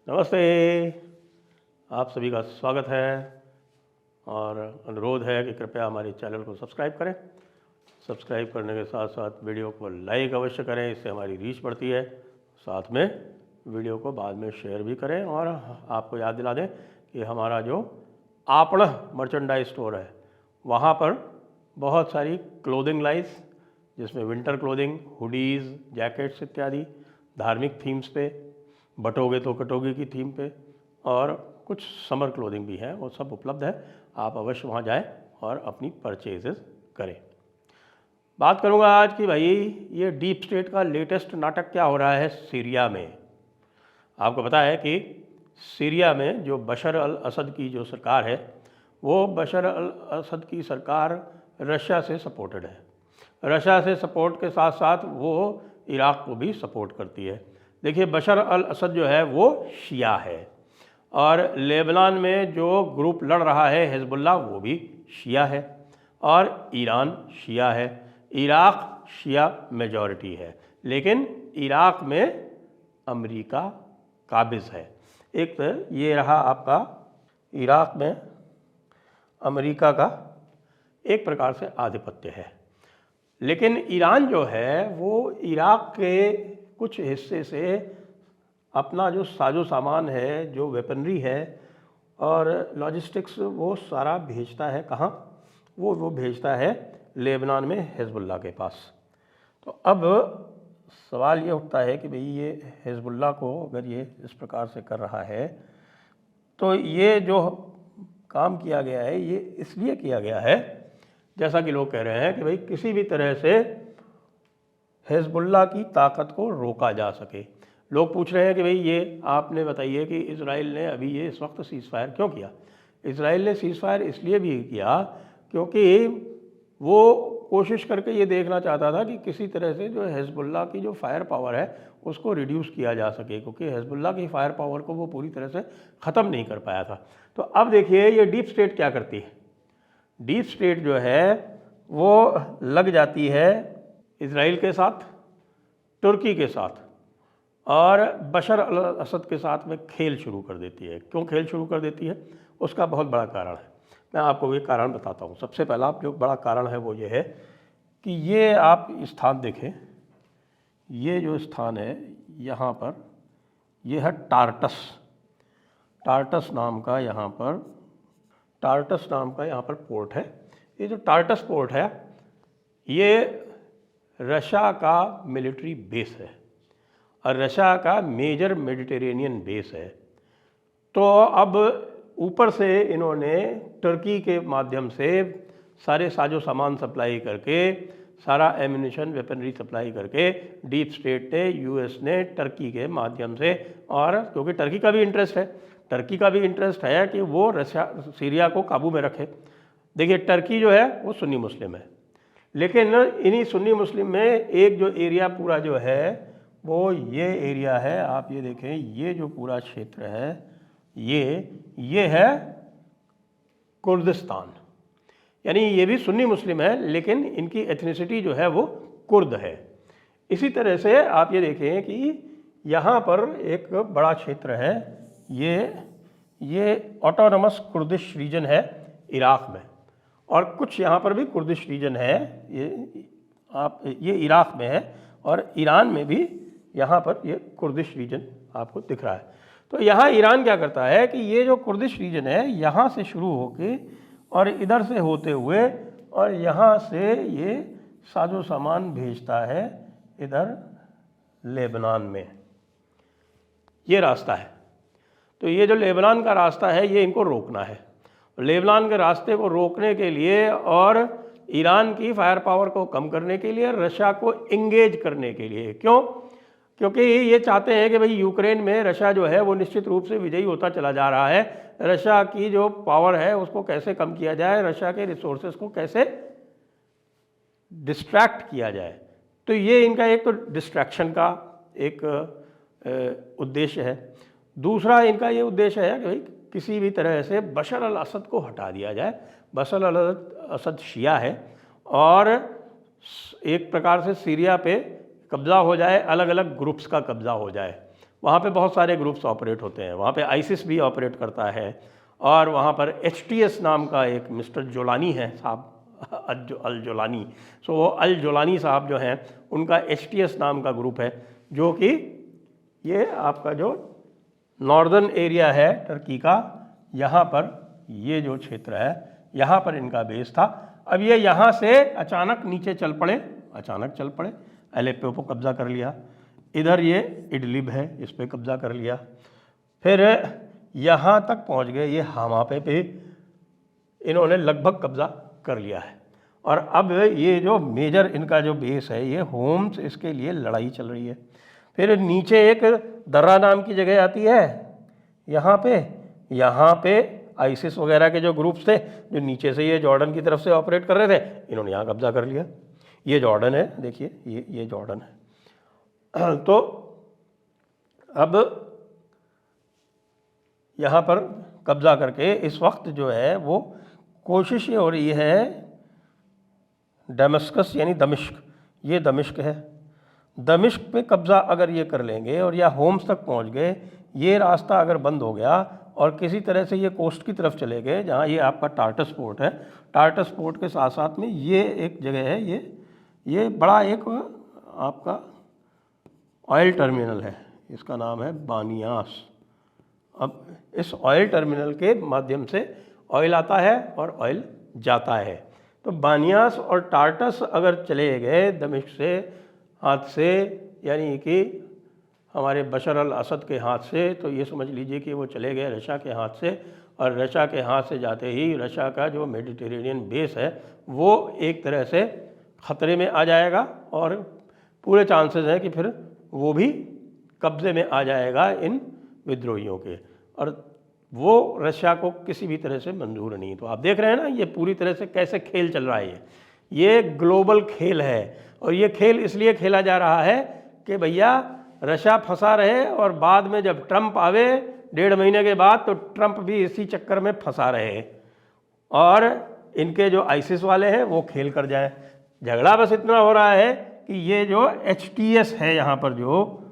नमस्ते। आप सभी का स्वागत है और अनुरोध है कि कृपया हमारे चैनल को सब्सक्राइब करें। सब्सक्राइब करने के साथ साथ वीडियो को लाइक अवश्य करें, इससे हमारी रीच बढ़ती है। साथ में वीडियो को बाद में शेयर भी करें और आपको याद दिला दें कि हमारा जो आपण मर्चेंडाइज स्टोर है वहाँ पर बहुत सारी क्लोथिंग लाइन्स, जिसमें विंटर क्लोथिंग, हुडीज़, जैकेट्स इत्यादि, धार्मिक थीम्स पे, बटोगे तो कटोगे की थीम पे, और कुछ समर क्लोथिंग भी है, वो सब उपलब्ध है। आप अवश्य वहाँ जाएं और अपनी परचेजेस करें। बात करूँगा आज कि भाई ये डीप स्टेट का लेटेस्ट नाटक क्या हो रहा है सीरिया में। आपको पता है कि सीरिया में जो बशर अल असद की जो सरकार है, वो बशर अल असद की सरकार रशिया से सपोर्टेड है। रशिया से सपोर्ट के साथ साथ वो इराक़ को भी सपोर्ट करती है। देखिए, बशर अल असद जो है वो शिया है और लेबनान में जो ग्रुप लड़ रहा है हिजबुल्लाह, वो भी शिया है और ईरान शिया है। इराक़ शिया मेजॉरिटी है, लेकिन इराक़ में अमेरिका काबिज़ है। एक तो ये रहा आपका इराक़ में अमेरिका का एक प्रकार से आधिपत्य है, लेकिन ईरान जो है वो इराक़ के कुछ हिस्से से अपना जो साजो सामान है, जो वेपनरी है और लॉजिस्टिक्स, वो सारा भेजता है कहाँ? वो भेजता है लेबनान में हिजबुल्लाह के पास। तो अब सवाल ये उठता है कि भाई ये हिजबुल्लाह को अगर ये इस प्रकार से कर रहा है, तो ये जो काम किया गया है ये इसलिए किया गया है, जैसा कि लोग कह रहे हैं कि भाई किसी भी तरह से हिजबुल्लाह की ताकत को रोका जा सके। लोग पूछ रहे हैं कि भाई ये आपने बताइए कि इज़राइल ने अभी ये इस वक्त सीज़ फायर क्यों किया? इज़राइल ने सीज़ फायर इसलिए भी किया क्योंकि वो कोशिश करके ये देखना चाहता था कि किसी तरह से जो हिजबुल्लाह की जो फायर पावर है उसको रिड्यूस किया जा सके, क्योंकि हिजबुल्लाह की फायर पावर को वो पूरी तरह से ख़त्म नहीं कर पाया था। तो अब देखिए ये डीप स्टेट क्या करती है। डीप स्टेट जो है वो लग जाती है इज़राइल के साथ, तुर्की के साथ और बशर अल असद के साथ में खेल शुरू कर देती है। क्यों खेल शुरू कर देती है? उसका बहुत बड़ा कारण है। मैं आपको ये कारण बताता हूँ। सबसे पहला जो बड़ा कारण है वो ये है कि ये आप स्थान देखें, ये जो स्थान है यहाँ पर, ये है टार्टस। टार्टस नाम का यहाँ पर पोर्ट है। ये जो टार्टस पोर्ट है ये रशिया का मिलिट्री बेस है और रशिया का मेजर मेडिटेरेनियन बेस है। तो अब ऊपर से इन्होंने टर्की के माध्यम से सारे साजो सामान सप्लाई करके, सारा एम्यूनिशन वेपनरी सप्लाई करके डीप स्टेट ने, यूएस ने टर्की के माध्यम से, और क्योंकि टर्की का भी इंटरेस्ट है कि वो रशिया सीरिया को काबू में रखे। देखिए, टर्की जो है वो सुन्नी मुस्लिम है, लेकिन इन्हीं सुन्नी मुस्लिम में एक जो एरिया पूरा जो है वो ये एरिया है। आप ये देखें, ये जो पूरा क्षेत्र है ये है कुर्दिस्तान। यानी ये भी सुन्नी मुस्लिम है, लेकिन इनकी एथनिसिटी जो है वो कुर्द है। इसी तरह से आप ये देखें कि यहाँ पर एक बड़ा क्षेत्र है, ये ऑटोनमस कुर्दिश रीजन है इराक़ में, और कुछ यहाँ पर भी कुर्दिश रीजन है। ये इराक़ में है और ईरान में भी यहाँ पर ये कुर्दिश रीजन आपको दिख रहा है। तो यहाँ ईरान क्या करता है कि ये जो कुर्दिश रीजन है यहाँ से शुरू होके और इधर से होते हुए और यहाँ से ये साजो सामान भेजता है इधर लेबनान में। ये रास्ता है। तो ये जो लेबनान का रास्ता है ये इनको रोकना है। लेबनान के रास्ते को रोकने के लिए और ईरान की फायर पावर को कम करने के लिए, रशिया को इंगेज करने के लिए। क्यों? क्योंकि ये चाहते हैं कि भाई यूक्रेन में रशिया जो है वो निश्चित रूप से विजयी होता चला जा रहा है। रशिया की जो पावर है उसको कैसे कम किया जाए, रशिया के रिसोर्सेज को कैसे डिस्ट्रैक्ट किया जाए। तो ये इनका एक तो डिस्ट्रैक्शन का एक उद्देश्य है। दूसरा इनका ये उद्देश्य है कि भाई किसी भी तरह से बशर अल असद को हटा दिया जाए। बशर अल असद शिया है और एक प्रकार से सीरिया पे कब्ज़ा हो जाए, अलग अलग ग्रुप्स का कब्ज़ा हो जाए। वहाँ पे बहुत सारे ग्रुप्स ऑपरेट होते हैं, वहाँ पे आईसिस भी ऑपरेट करता है, और वहाँ पर HTS नाम का एक मिस्टर जोलानी है साहब, अल जोलानी। सो वो अल जोलानी साहब जो हैं, उनका HTS नाम का ग्रुप है, जो कि ये आपका जो नॉर्दर्न एरिया है टर्की का, यहाँ पर ये जो क्षेत्र है, यहाँ पर इनका बेस था। अब ये यहाँ से अचानक नीचे चल पड़े, एलेप्पो पर कब्जा कर लिया, इधर ये इडलिब है, इस पर कब्जा कर लिया, फिर यहाँ तक पहुँच गए, ये हामा पे इन्होंने लगभग कब्जा कर लिया है। और अब ये जो मेजर इनका जो बेस है, ये होम्स, इसके लिए लड़ाई चल रही है। फिर नीचे एक दर्रा नाम की जगह आती है, यहाँ पे आईसिस वगैरह के जो ग्रुप्स थे, जो नीचे से ये जॉर्डन की तरफ से ऑपरेट कर रहे थे, इन्होंने यहाँ कब्जा कर लिया। ये जॉर्डन है, देखिए ये जॉर्डन है। तो अब यहाँ पर कब्जा करके इस वक्त जो है वो कोशिश ये हो रही है, दमिश्क यानी दमिश्क, ये दमिश्क है, दमिश्क पे कब्जा अगर ये कर लेंगे और या होम्स तक पहुँच गए, ये रास्ता अगर बंद हो गया और किसी तरह से ये कोस्ट की तरफ चले गए, जहाँ ये आपका टार्टस पोर्ट है, टार्टस पोर्ट के साथ साथ में ये एक जगह है, ये बड़ा एक आपका ऑयल टर्मिनल है, इसका नाम है बानियास। अब इस ऑयल टर्मिनल के माध्यम से ऑयल आता है और ऑयल जाता है। तो बानियास और टार्टस अगर चले गए दमिश्क से हाथ से, यानी कि हमारे बशर अल असद के हाथ से, तो ये समझ लीजिए कि वो चले गए रशिया के हाथ से, और रशिया के हाथ से जाते ही रशिया का जो मेडिटेरेनियन बेस है वो एक तरह से ख़तरे में आ जाएगा, और पूरे चांसेस हैं कि फिर वो भी कब्ज़े में आ जाएगा इन विद्रोहियों के, और वो रशिया को किसी भी तरह से मंजूर नहीं। तो आप देख रहे हैं ना, ये पूरी तरह से कैसे खेल चल रहा है। ये ग्लोबल खेल है, और ये खेल इसलिए खेला जा रहा है कि भैया रशिया फंसा रहे, और बाद में जब ट्रंप आवे 1.5 महीने के बाद, तो ट्रंप भी इसी चक्कर में फंसा रहे, और इनके जो आईसिस वाले हैं वो खेल कर जाएं। झगड़ा बस इतना हो रहा है कि ये जो HTS है, यहाँ पर जो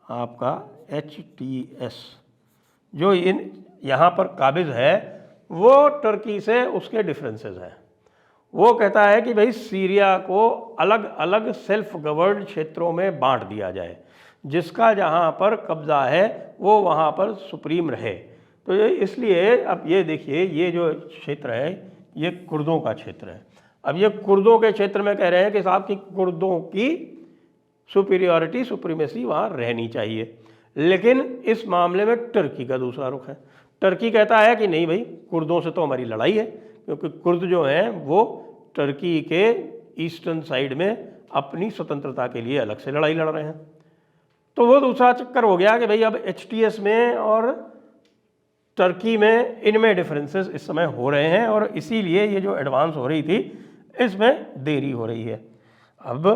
आपका HTS जो यहाँ पर काबिज है, वो टर्की से उसके डिफरेंसेस हैं। वो कहता है कि भाई सीरिया को अलग अलग सेल्फ गवर्नड क्षेत्रों में बांट दिया जाए, जिसका जहाँ पर कब्जा है वो वहाँ पर सुप्रीम रहे। तो ये इसलिए अब ये देखिए, ये जो क्षेत्र है ये कुर्दों का क्षेत्र है। अब ये कुर्दों के क्षेत्र में कह रहे हैं कि साहब कि कुर्दों की सुपीरियॉरिटी, सुप्रीमेसी वहाँ रहनी चाहिए, लेकिन इस मामले में टर्की का दूसरा रुख है। टर्की कहता है कि नहीं भाई, कुर्दों से तो हमारी लड़ाई है, क्योंकि कुर्द जो हैं वो टर्की के ईस्टर्न साइड में अपनी स्वतंत्रता के लिए अलग से लड़ाई लड़ रहे हैं। तो वो दूसरा चक्कर हो गया कि भाई अब HTS में और टर्की में इनमें डिफरेंसेस इस समय हो रहे हैं, और इसीलिए ये जो एडवांस हो रही थी इसमें देरी हो रही है। अब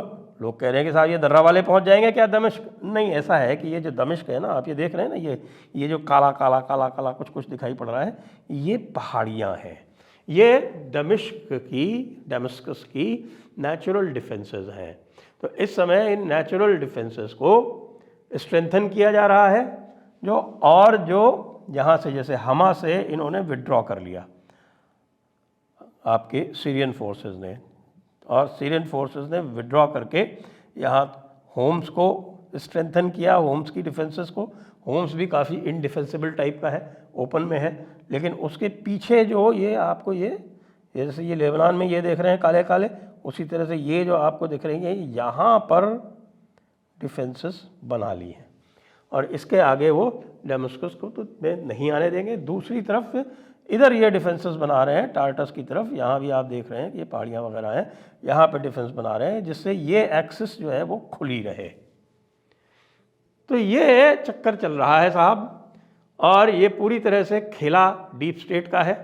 लोग कह रहे हैं कि साहब ये दर्रा वाले पहुंच जाएंगे क्या दमिश्क? नहीं, ऐसा है कि ये जो दमिश्क है ना, आप ये देख रहे हैं ना, ये जो काला काला काला काला कुछ कुछ दिखाई पड़ रहा है, ये पहाड़ियाँ हैं। ये दमिश्क की नेचुरल डिफेंसेस हैं। तो इस समय इन नेचुरल डिफेंसेस को स्ट्रेंथन किया जा रहा है, जो यहाँ से जैसे हमा से इन्होंने विड्रॉ कर लिया आपके सीरियन फोर्सेस ने, और सीरियन फोर्सेस ने विड्रॉ करके यहाँ होम्स को स्ट्रेंथन किया, होम्स की डिफेंसेस को। होम्स भी काफ़ी इनडिफेंसिबल टाइप का है, ओपन में है, लेकिन उसके पीछे जो ये आपको ये जैसे ये लेबनान में ये देख रहे हैं काले काले, उसी तरह से ये जो आपको दिख रही है यहाँ पर डिफेंसेस बना ली हैं, और इसके आगे वो दमिश्क को तो नहीं आने देंगे। दूसरी तरफ इधर ये डिफेंसेस बना रहे हैं टार्टस की तरफ, यहाँ भी आप देख रहे हैं कि ये पहाड़ियाँ वगैरह हैं, यहाँ पर डिफेंस बना रहे हैं जिससे ये एक्सिस जो है वो खुली रहे। तो ये चक्कर चल रहा है साहब, और ये पूरी तरह से खेला डीप स्टेट का है।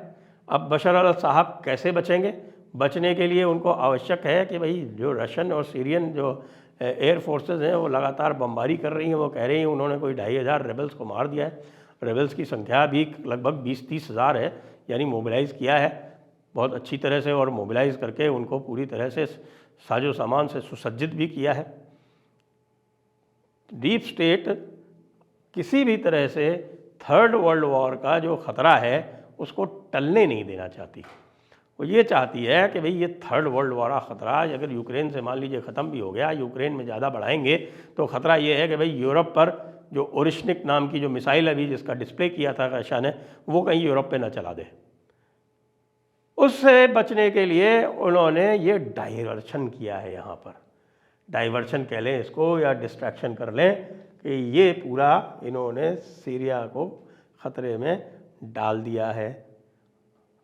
अब बशर अल साहब कैसे बचेंगे? बचने के लिए उनको आवश्यक है कि भाई जो रशियन और सीरियन जो एयर फोर्सेस हैं वो लगातार बमबारी कर रही हैं। वो कह रही हैं उन्होंने कोई 2500 रेबल्स को मार दिया है। रेबल्स की संख्या भी लगभग 20-30 हज़ार है, यानी मोबिलाइज़ किया है बहुत अच्छी तरह से, और मोबिलाइज़ करके उनको पूरी तरह से साजो सामान से सुसज्जित भी किया है। डीप स्टेट किसी भी तरह से थर्ड वर्ल्ड वॉर का जो ख़तरा है उसको टलने नहीं देना चाहती। वो ये चाहती है कि भाई ये थर्ड वर्ल्ड वॉर का ख़तरा अगर यूक्रेन से मान लीजिए ख़त्म भी हो गया, यूक्रेन में ज़्यादा बढ़ाएंगे तो ख़तरा ये है कि भाई यूरोप पर जो ओरिशनिक नाम की जो मिसाइल अभी जिसका डिस्प्ले किया था रशिया ने, वो कहीं यूरोप पे ना चला दे। उससे बचने के लिए उन्होंने ये डाइवर्शन किया है। यहाँ पर डाइवर्शन कह लें इसको या डिस्ट्रैक्शन कर लें कि ये पूरा इन्होंने सीरिया को ख़तरे में डाल दिया है।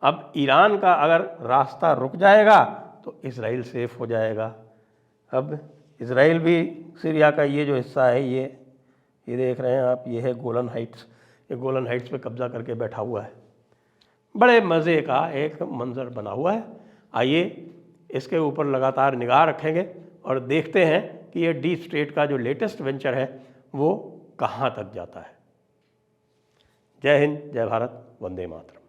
अब ईरान का अगर रास्ता रुक जाएगा तो इजराइल सेफ हो जाएगा। अब इजराइल भी सीरिया का ये जो हिस्सा है ये देख रहे हैं आप, ये है गोलन हाइट्स। ये गोलन हाइट्स पे कब्जा करके बैठा हुआ है। बड़े मज़े का एक मंज़र बना हुआ है। आइए इसके ऊपर लगातार निगाह रखेंगे और देखते हैं कि ये डीप स्टेट का जो लेटेस्ट वेंचर है वो कहाँ तक जाता है। जय हिंद, जय भारत, वंदे मातरम।